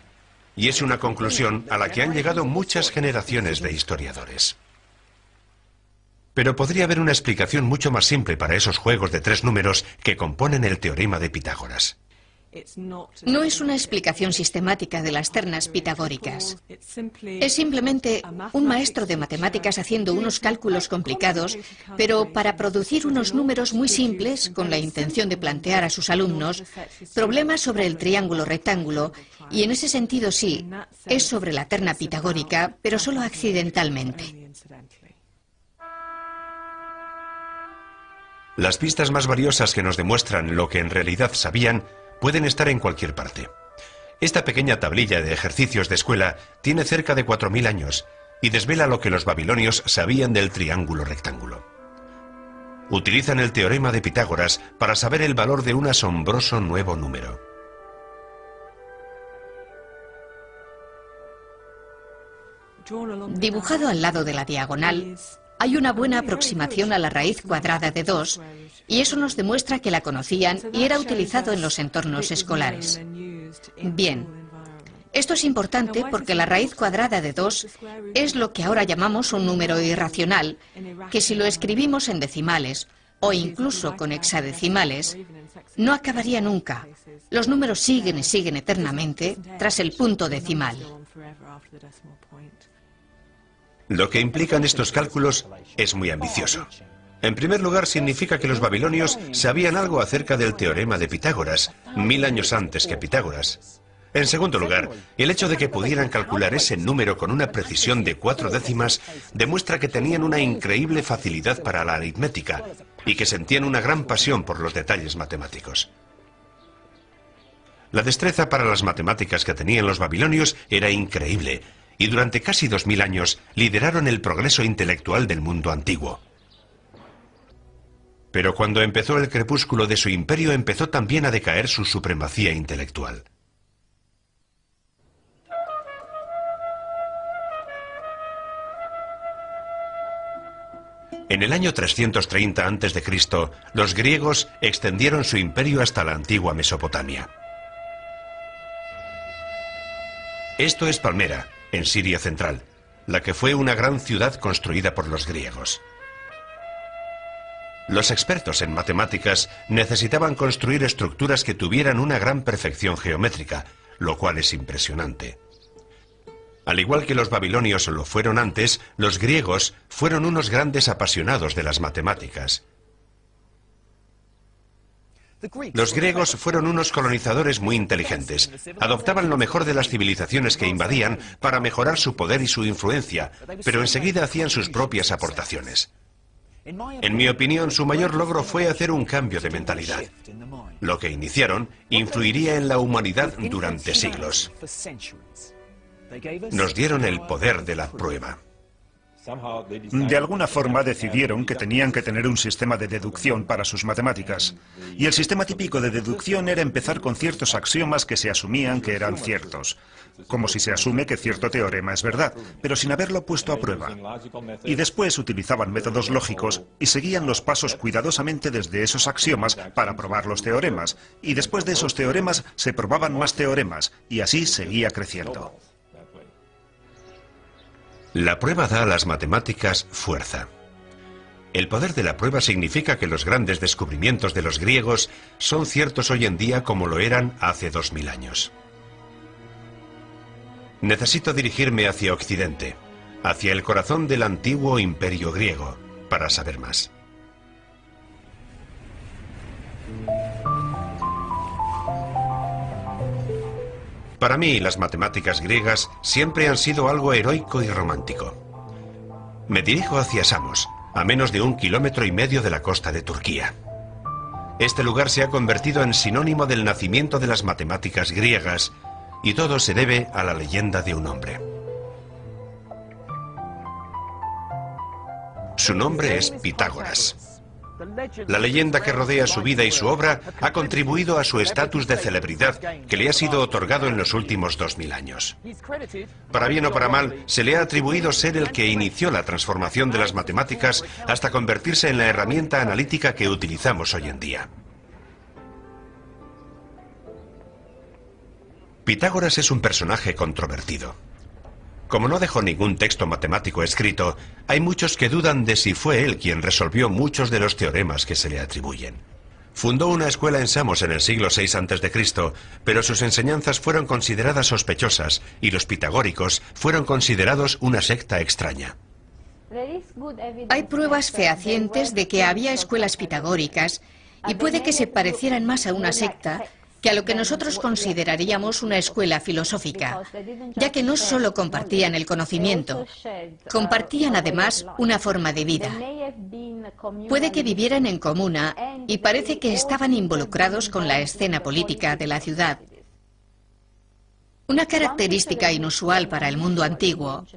A: y es una conclusión a la que han llegado muchas generaciones de historiadores. Pero podría haber una explicación mucho más simple para esos juegos de 3 números que componen el teorema de Pitágoras.
B: No es una explicación sistemática de las ternas pitagóricas. Es simplemente un maestro de matemáticas haciendo unos cálculos complicados, pero para producir unos números muy simples, con la intención de plantear a sus alumnos problemas sobre el triángulo rectángulo, y en ese sentido sí, es sobre la terna pitagórica, pero solo accidentalmente.
A: Las pistas más valiosas que nos demuestran lo que en realidad sabían pueden estar en cualquier parte. Esta pequeña tablilla de ejercicios de escuela tiene cerca de 4000 años y desvela lo que los babilonios sabían del triángulo rectángulo. Utilizan el teorema de Pitágoras para saber el valor de un asombroso nuevo número.
B: Dibujado al lado de la diagonal, hay una buena aproximación a la raíz cuadrada de 2, y eso nos demuestra que la conocían y era utilizado en los entornos escolares. Bien, esto es importante porque la raíz cuadrada de 2 es lo que ahora llamamos un número irracional, que si lo escribimos en decimales o incluso con hexadecimales, no acabaría nunca. Los números siguen y siguen eternamente tras el punto decimal.
A: Lo que implican estos cálculos es muy ambicioso. En primer lugar, significa que los babilonios sabían algo acerca del teorema de Pitágoras, 1000 años antes que Pitágoras. En segundo lugar, el hecho de que pudieran calcular ese número con una precisión de 4 décimas demuestra que tenían una increíble facilidad para la aritmética y que sentían una gran pasión por los detalles matemáticos. La destreza para las matemáticas que tenían los babilonios era increíble, y durante casi 2000 años lideraron el progreso intelectual del mundo antiguo. Pero cuando empezó el crepúsculo de su imperio, empezó también a decaer su supremacía intelectual. En el año 330 a.C., los griegos extendieron su imperio hasta la antigua Mesopotamia. Esto es Palmera, en Siria central, la que fue una gran ciudad construida por los griegos. Los expertos en matemáticas necesitaban construir estructuras que tuvieran una gran perfección geométrica, lo cual es impresionante. Al igual que los babilonios lo fueron antes, los griegos fueron unos grandes apasionados de las matemáticas. Los griegos fueron unos colonizadores muy inteligentes. Adoptaban lo mejor de las civilizaciones que invadían para mejorar su poder y su influencia, pero enseguida hacían sus propias aportaciones. En mi opinión, su mayor logro fue hacer un cambio de mentalidad. Lo que iniciaron influiría en la humanidad durante siglos. Nos dieron el poder de la prueba.
D: De alguna forma decidieron que tenían que tener un sistema de deducción para sus matemáticas. Y el sistema típico de deducción era empezar con ciertos axiomas que se asumían que eran ciertos. Como si se asume que cierto teorema es verdad, pero sin haberlo puesto a prueba. Y después utilizaban métodos lógicos y seguían los pasos cuidadosamente desde esos axiomas para probar los teoremas. Y después de esos teoremas se probaban más teoremas, y así seguía creciendo.
A: La prueba da a las matemáticas fuerza. El poder de la prueba significa que los grandes descubrimientos de los griegos son ciertos hoy en día como lo eran hace 2000 años. Necesito dirigirme hacia Occidente, hacia el corazón del antiguo imperio griego, para saber más. Para mí, las matemáticas griegas siempre han sido algo heroico y romántico. Me dirijo hacia Samos, a menos de 1,5 kilómetros de la costa de Turquía. Este lugar se ha convertido en sinónimo del nacimiento de las matemáticas griegas, y todo se debe a la leyenda de un hombre. Su nombre es Pitágoras. La leyenda que rodea su vida y su obra ha contribuido a su estatus de celebridad que le ha sido otorgado en los últimos 2000 años. Para bien o para mal, se le ha atribuido ser el que inició la transformación de las matemáticas hasta convertirse en la herramienta analítica que utilizamos hoy en día. Pitágoras es un personaje controvertido. Como no dejó ningún texto matemático escrito, hay muchos que dudan de si fue él quien resolvió muchos de los teoremas que se le atribuyen. Fundó una escuela en Samos en el siglo VI a.C., pero sus enseñanzas fueron consideradas sospechosas y los pitagóricos fueron considerados una secta extraña.
B: Hay pruebas fehacientes de que había escuelas pitagóricas y puede que se parecieran más a una secta que a lo que nosotros consideraríamos una escuela filosófica, ya que no solo compartían el conocimiento, compartían además una forma de vida. Puede que vivieran en comuna y parece que estaban involucrados con la escena política de la ciudad. Una característica inusual para el mundo antiguo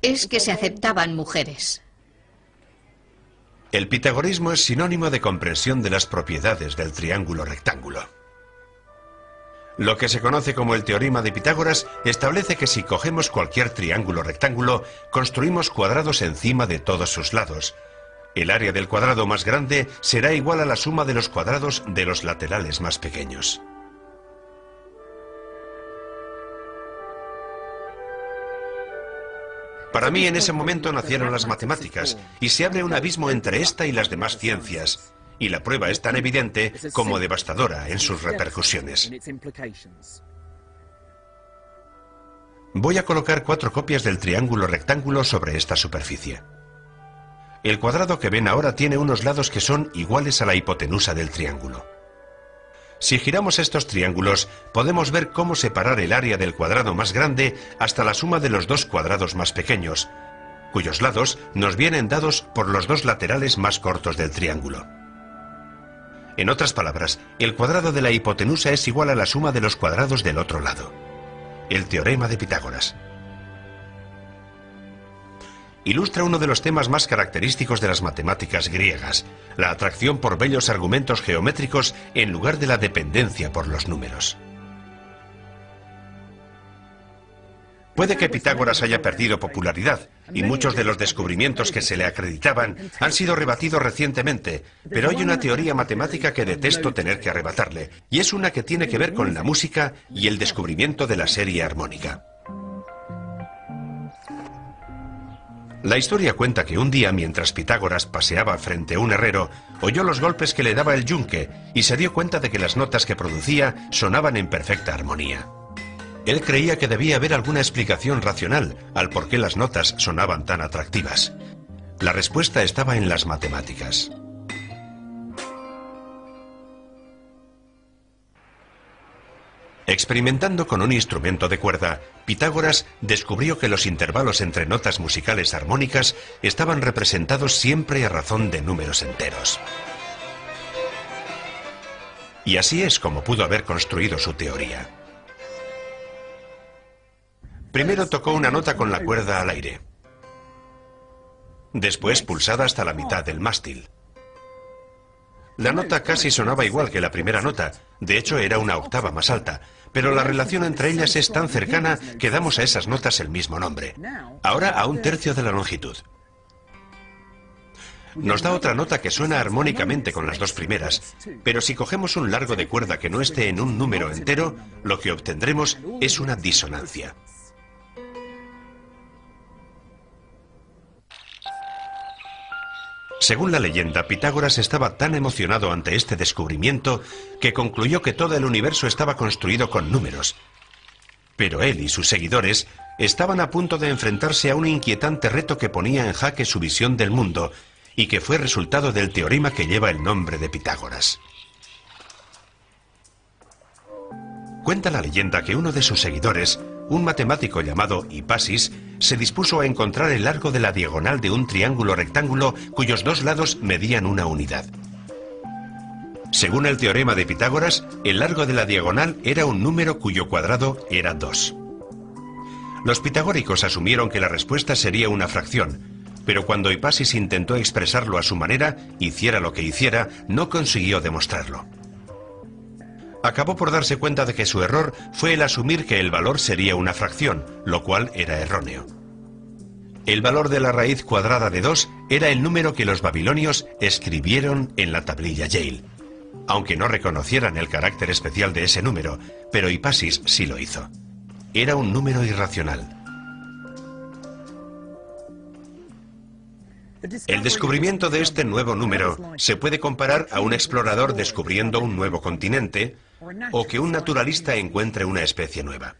B: es que se aceptaban mujeres.
A: El pitagorismo es sinónimo de comprensión de las propiedades del triángulo rectángulo. Lo que se conoce como el teorema de Pitágoras establece que si cogemos cualquier triángulo rectángulo, construimos cuadrados encima de todos sus lados. El área del cuadrado más grande será igual a la suma de los cuadrados de los laterales más pequeños. Para mí, en ese momento nacieron las matemáticas y se abre un abismo entre esta y las demás ciencias. Y la prueba es tan evidente como devastadora en sus repercusiones. Voy a colocar 4 copias del triángulo rectángulo sobre esta superficie. El cuadrado que ven ahora tiene unos lados que son iguales a la hipotenusa del triángulo. Si giramos estos triángulos, podemos ver cómo separar el área del cuadrado más grande hasta la suma de los 2 cuadrados más pequeños, cuyos lados nos vienen dados por los 2 laterales más cortos del triángulo. En otras palabras, el cuadrado de la hipotenusa es igual a la suma de los cuadrados del otro lado. El teorema de Pitágoras. Ilustra uno de los temas más característicos de las matemáticas griegas, la atracción por bellos argumentos geométricos en lugar de la dependencia por los números. Puede que Pitágoras haya perdido popularidad, y muchos de los descubrimientos que se le acreditaban han sido rebatidos recientemente, pero hay una teoría matemática que detesto tener que arrebatarle, y es una que tiene que ver con la música y el descubrimiento de la serie armónica. La historia cuenta que un día, mientras Pitágoras paseaba frente a un herrero, oyó los golpes que le daba el yunque y se dio cuenta de que las notas que producía sonaban en perfecta armonía. Él creía que debía haber alguna explicación racional al por qué las notas sonaban tan atractivas. La respuesta estaba en las matemáticas. Experimentando con un instrumento de cuerda, Pitágoras descubrió que los intervalos entre notas musicales armónicas estaban representados siempre a razón de números enteros. Y así es como pudo haber construido su teoría. Primero tocó una nota con la cuerda al aire. Después pulsada hasta la mitad del mástil. La nota casi sonaba igual que la primera nota, de hecho era una octava más alta, pero la relación entre ellas es tan cercana que damos a esas notas el mismo nombre. Ahora a 1/3 de la longitud. Nos da otra nota que suena armónicamente con las 2 primeras, pero si cogemos un largo de cuerda que no esté en un número entero, lo que obtendremos es una disonancia. Según la leyenda, Pitágoras estaba tan emocionado ante este descubrimiento que concluyó que todo el universo estaba construido con números. Pero él y sus seguidores estaban a punto de enfrentarse a un inquietante reto que ponía en jaque su visión del mundo y que fue resultado del teorema que lleva el nombre de Pitágoras. Cuenta la leyenda que uno de sus seguidores, un matemático llamado Hipasis, se dispuso a encontrar el largo de la diagonal de un triángulo rectángulo cuyos 2 lados medían una unidad. Según el teorema de Pitágoras, el largo de la diagonal era un número cuyo cuadrado era 2. Los pitagóricos asumieron que la respuesta sería una fracción, pero cuando Hipasis intentó expresarlo a su manera, hiciera lo que hiciera, no consiguió demostrarlo. Acabó por darse cuenta de que su error fue el asumir que el valor sería una fracción, lo cual era erróneo. El valor de la raíz cuadrada de 2 era el número que los babilonios escribieron en la tablilla Yale, aunque no reconocieran el carácter especial de ese número, pero Hipasis sí lo hizo. Era un número irracional. El descubrimiento de este nuevo número se puede comparar a un explorador descubriendo un nuevo continente o que un naturalista encuentre una especie nueva.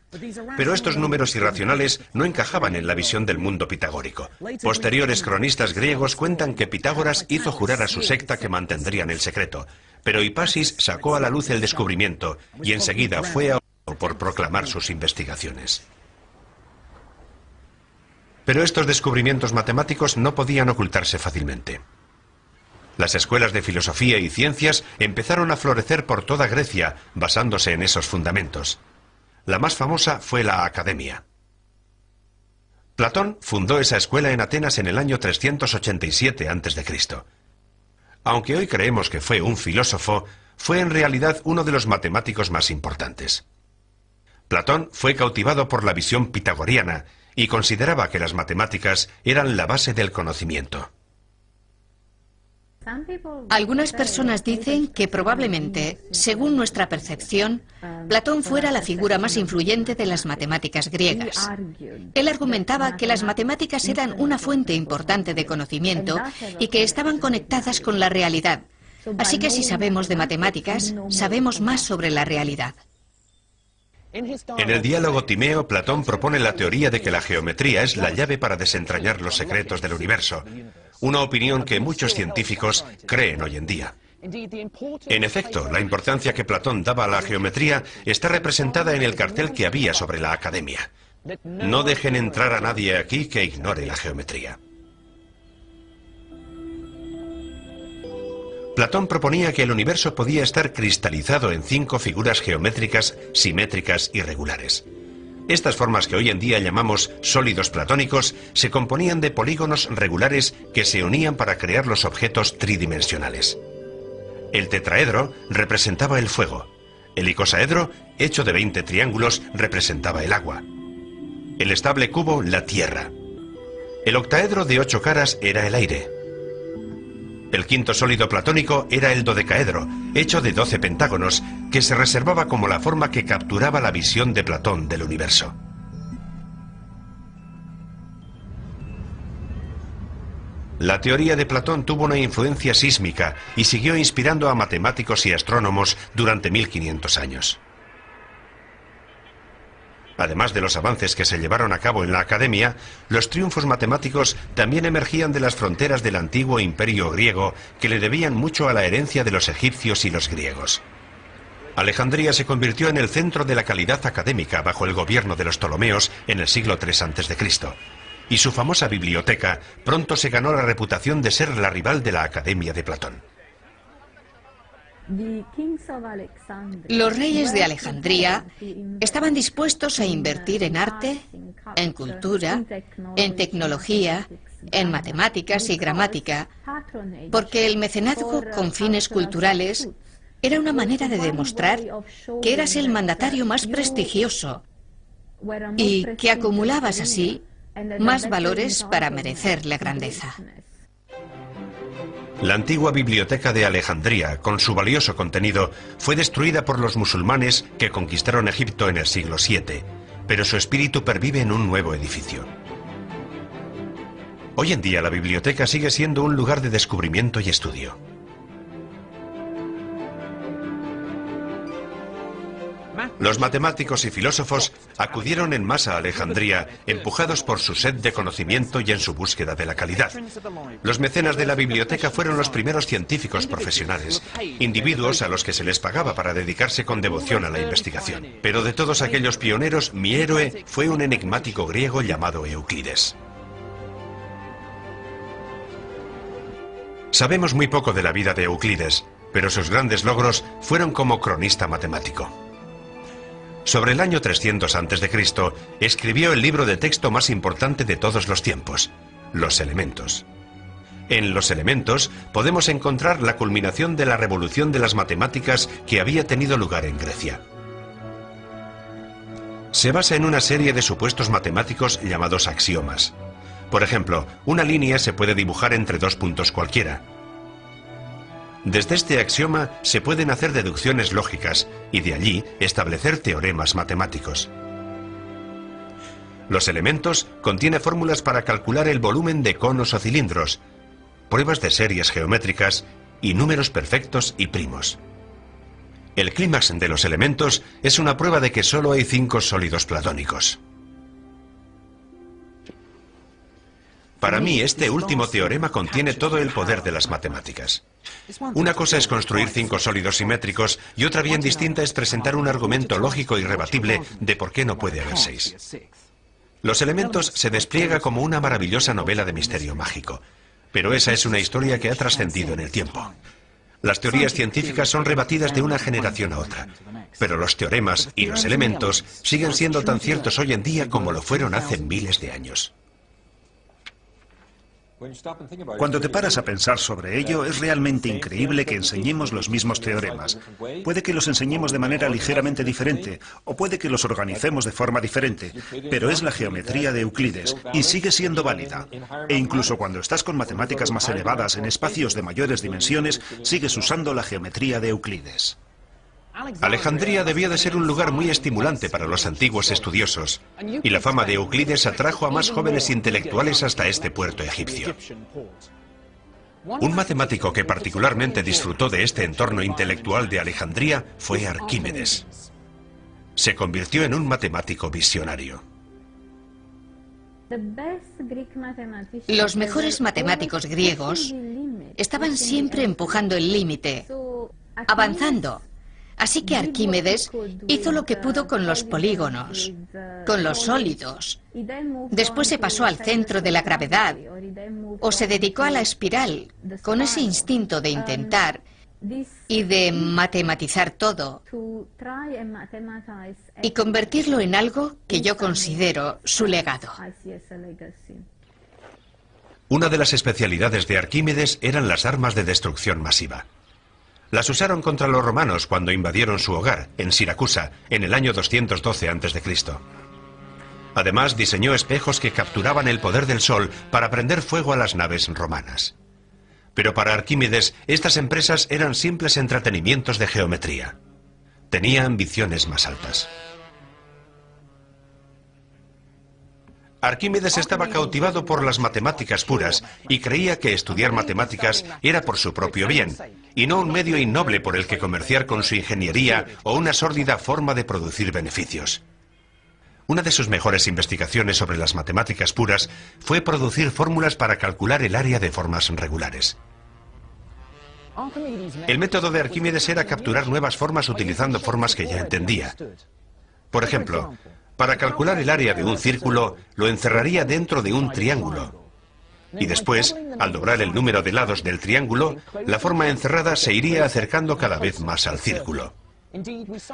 A: Pero estos números irracionales no encajaban en la visión del mundo pitagórico. Posteriores cronistas griegos cuentan que Pitágoras hizo jurar a su secta que mantendrían el secreto, pero Hipasis sacó a la luz el descubrimiento y enseguida fue ahogado por proclamar sus investigaciones. Pero estos descubrimientos matemáticos no podían ocultarse fácilmente. Las escuelas de filosofía y ciencias empezaron a florecer por toda Grecia, basándose en esos fundamentos. La más famosa fue la Academia. Platón fundó esa escuela en Atenas en el año 387 a.C. Aunque hoy creemos que fue un filósofo, fue en realidad uno de los matemáticos más importantes. Platón fue cautivado por la visión pitagoriana y consideraba que las matemáticas eran la base del conocimiento.
B: Algunas personas dicen que probablemente, según nuestra percepción, Platón fuera la figura más influyente de las matemáticas griegas. Él argumentaba que las matemáticas eran una fuente importante de conocimiento y que estaban conectadas con la realidad. Así que si sabemos de matemáticas, sabemos más sobre la realidad.
A: En el diálogo Timeo, Platón propone la teoría de que la geometría es la llave para desentrañar los secretos del universo, una opinión que muchos científicos creen hoy en día. En efecto, la importancia que Platón daba a la geometría está representada en el cartel que había sobre la Academia. No dejen entrar a nadie aquí que ignore la geometría. Platón proponía que el universo podía estar cristalizado en 5 figuras geométricas simétricas y regulares. Estas formas que hoy en día llamamos sólidos platónicos se componían de polígonos regulares que se unían para crear los objetos tridimensionales. El tetraedro representaba el fuego. El icosaedro, hecho de 20 triángulos, representaba el agua. El estable cubo, la tierra. El octaedro de 8 caras era el aire. El quinto sólido platónico era el dodecaedro, hecho de 12 pentágonos, que se reservaba como la forma que capturaba la visión de Platón del universo. La teoría de Platón tuvo una influencia sísmica y siguió inspirando a matemáticos y astrónomos durante 1500 años. Además de los avances que se llevaron a cabo en la Academia, los triunfos matemáticos también emergían de las fronteras del antiguo imperio griego, que le debían mucho a la herencia de los egipcios y los griegos. Alejandría se convirtió en el centro de la calidad académica bajo el gobierno de los Ptolomeos en el siglo III a.C., y su famosa biblioteca pronto se ganó la reputación de ser la rival de la Academia de Platón.
B: Los reyes de Alejandría estaban dispuestos a invertir en arte, en cultura, en tecnología, en matemáticas y gramática, porque el mecenazgo con fines culturales era una manera de demostrar que eras el mandatario más prestigioso y que acumulabas así más valores para merecer la grandeza.
A: La antigua biblioteca de Alejandría, con su valioso contenido, fue destruida por los musulmanes que conquistaron Egipto en el siglo VII, pero su espíritu pervive en un nuevo edificio. Hoy en día la biblioteca sigue siendo un lugar de descubrimiento y estudio. Los matemáticos y filósofos acudieron en masa a Alejandría, empujados por su sed de conocimiento y en su búsqueda de la calidad. Los mecenas de la biblioteca fueron los primeros científicos profesionales, individuos a los que se les pagaba para dedicarse con devoción a la investigación. Pero de todos aquellos pioneros, mi héroe fue un enigmático griego llamado Euclides. Sabemos muy poco de la vida de Euclides, pero sus grandes logros fueron como cronista matemático. Sobre el año 300 a.C., escribió el libro de texto más importante de todos los tiempos, los elementos. En los elementos podemos encontrar la culminación de la revolución de las matemáticas que había tenido lugar en Grecia. Se basa en una serie de supuestos matemáticos llamados axiomas. Por ejemplo, una línea se puede dibujar entre dos puntos cualquiera. Desde este axioma se pueden hacer deducciones lógicas y de allí establecer teoremas matemáticos. Los elementos contienen fórmulas para calcular el volumen de conos o cilindros, pruebas de series geométricas y números perfectos y primos. El clímax de los elementos es una prueba de que solo hay 5 sólidos platónicos. Para mí, este último teorema contiene todo el poder de las matemáticas. Una cosa es construir 5 sólidos simétricos y otra bien distinta es presentar un argumento lógico y rebatible de por qué no puede haber 6. Los elementos se despliega como una maravillosa novela de misterio mágico, pero esa es una historia que ha trascendido en el tiempo. Las teorías científicas son rebatidas de una generación a otra, pero los teoremas y los elementos siguen siendo tan ciertos hoy en día como lo fueron hace miles de años.
D: Cuando te paras a pensar sobre ello, es realmente increíble que enseñemos los mismos teoremas. Puede que los enseñemos de manera ligeramente diferente, o puede que los organicemos de forma diferente, pero es la geometría de Euclides, y sigue siendo válida. E incluso cuando estás con matemáticas más elevadas en espacios de mayores dimensiones, sigues usando la geometría de Euclides.
A: Alejandría debía de ser un lugar muy estimulante para los antiguos estudiosos, y la fama de Euclides atrajo a más jóvenes intelectuales hasta este puerto egipcio. Un matemático que particularmente disfrutó de este entorno intelectual de Alejandría fue Arquímedes. Se convirtió en un matemático visionario.
B: Los mejores matemáticos griegos estaban siempre empujando el límite, avanzando. Así que Arquímedes hizo lo que pudo con los polígonos, con los sólidos. Después se pasó al centro de la gravedad, o se dedicó a la espiral, con ese instinto de intentar y de matematizar todo, y convertirlo en algo que yo considero su legado.
A: Una de las especialidades de Arquímedes eran las armas de destrucción masiva. Las usaron contra los romanos cuando invadieron su hogar, en Siracusa, en el año 212 a.C. Además, diseñó espejos que capturaban el poder del sol para prender fuego a las naves romanas. Pero para Arquímedes, estas empresas eran simples entretenimientos de geometría. Tenía ambiciones más altas. Arquímedes estaba cautivado por las matemáticas puras y creía que estudiar matemáticas era por su propio bien, y no un medio innoble por el que comerciar con su ingeniería o una sórdida forma de producir beneficios. Una de sus mejores investigaciones sobre las matemáticas puras fue producir fórmulas para calcular el área de formas regulares. El método de Arquímedes era capturar nuevas formas utilizando formas que ya entendía. Por ejemplo, para calcular el área de un círculo, lo encerraría dentro de un triángulo. Y después, al doblar el número de lados del triángulo, la forma encerrada se iría acercando cada vez más al círculo.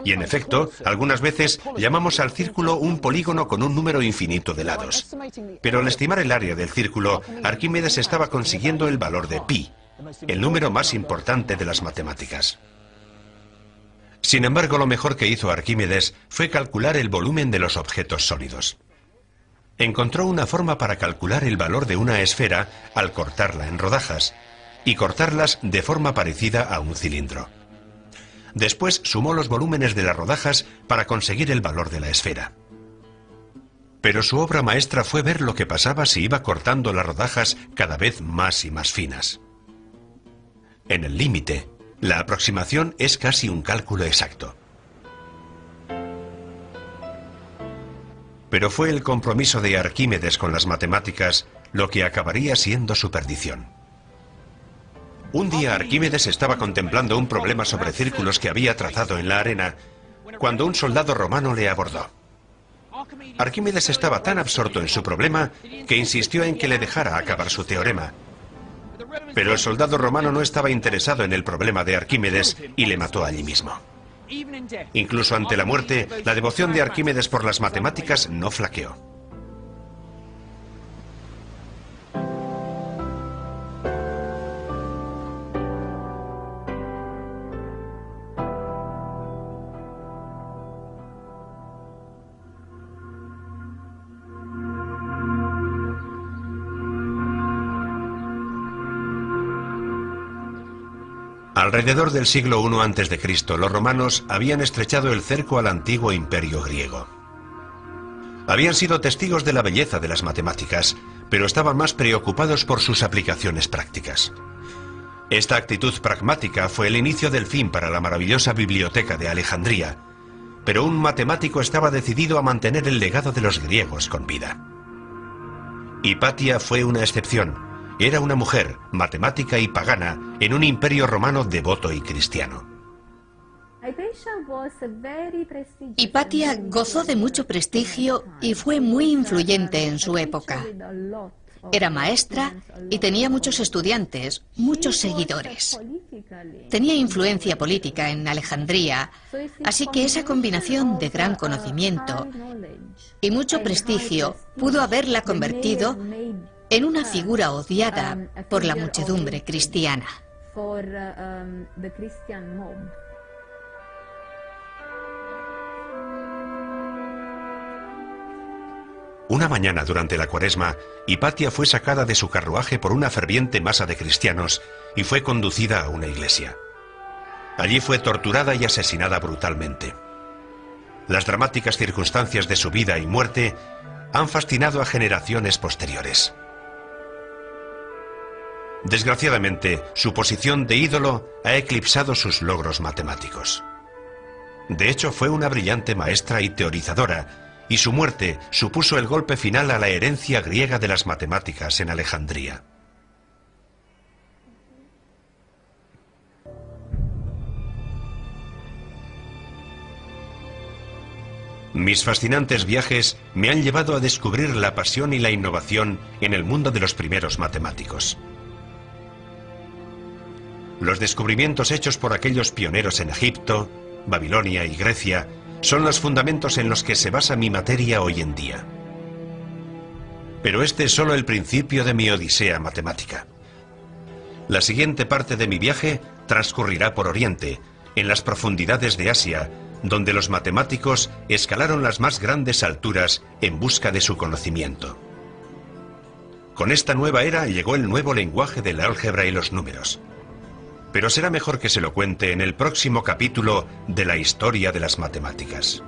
A: Y en efecto, algunas veces llamamos al círculo un polígono con un número infinito de lados. Pero al estimar el área del círculo, Arquímedes estaba consiguiendo el valor de pi, el número más importante de las matemáticas. Sin embargo, lo mejor que hizo Arquímedes fue calcular el volumen de los objetos sólidos. Encontró una forma para calcular el valor de una esfera al cortarla en rodajas, y cortarlas de forma parecida a un cilindro. Después sumó los volúmenes de las rodajas para conseguir el valor de la esfera. Pero su obra maestra fue ver lo que pasaba si iba cortando las rodajas cada vez más y más finas. En el límite, la aproximación es casi un cálculo exacto. Pero fue el compromiso de Arquímedes con las matemáticas lo que acabaría siendo su perdición. Un día Arquímedes estaba contemplando un problema sobre círculos que había trazado en la arena, cuando un soldado romano le abordó. Arquímedes estaba tan absorto en su problema que insistió en que le dejara acabar su teorema. Pero el soldado romano no estaba interesado en el problema de Arquímedes y le mató allí mismo. Incluso ante la muerte, la devoción de Arquímedes por las matemáticas no flaqueó. Alrededor del siglo I a.C., los romanos habían estrechado el cerco al antiguo imperio griego. Habían sido testigos de la belleza de las matemáticas, pero estaban más preocupados por sus aplicaciones prácticas. Esta actitud pragmática fue el inicio del fin para la maravillosa biblioteca de Alejandría, pero un matemático estaba decidido a mantener el legado de los griegos con vida. Hipatia fue una excepción. Era una mujer, matemática y pagana, en un imperio romano devoto y cristiano.
B: Hipatia gozó de mucho prestigio y fue muy influyente en su época. Era maestra y tenía muchos estudiantes, muchos seguidores. Tenía influencia política en Alejandría, así que esa combinación de gran conocimiento y mucho prestigio pudo haberla convertido en una figura odiada por la muchedumbre cristiana.
A: Una mañana durante la Cuaresma, Hipatia fue sacada de su carruaje por una ferviente masa de cristianos y fue conducida a una iglesia. Allí fue torturada y asesinada brutalmente. Las dramáticas circunstancias de su vida y muerte han fascinado a generaciones posteriores. Desgraciadamente, su posición de ídolo ha eclipsado sus logros matemáticos. De hecho, fue una brillante maestra y teorizadora, y su muerte supuso el golpe final a la herencia griega de las matemáticas en Alejandría. Mis fascinantes viajes me han llevado a descubrir la pasión y la innovación en el mundo de los primeros matemáticos. Los descubrimientos hechos por aquellos pioneros en Egipto, Babilonia y Grecia son los fundamentos en los que se basa mi materia hoy en día. Pero este es solo el principio de mi odisea matemática. La siguiente parte de mi viaje transcurrirá por Oriente, en las profundidades de Asia, donde los matemáticos escalaron las más grandes alturas en busca de su conocimiento. Con esta nueva era llegó el nuevo lenguaje del álgebra y los números. Pero será mejor que se lo cuente en el próximo capítulo de la historia de las matemáticas.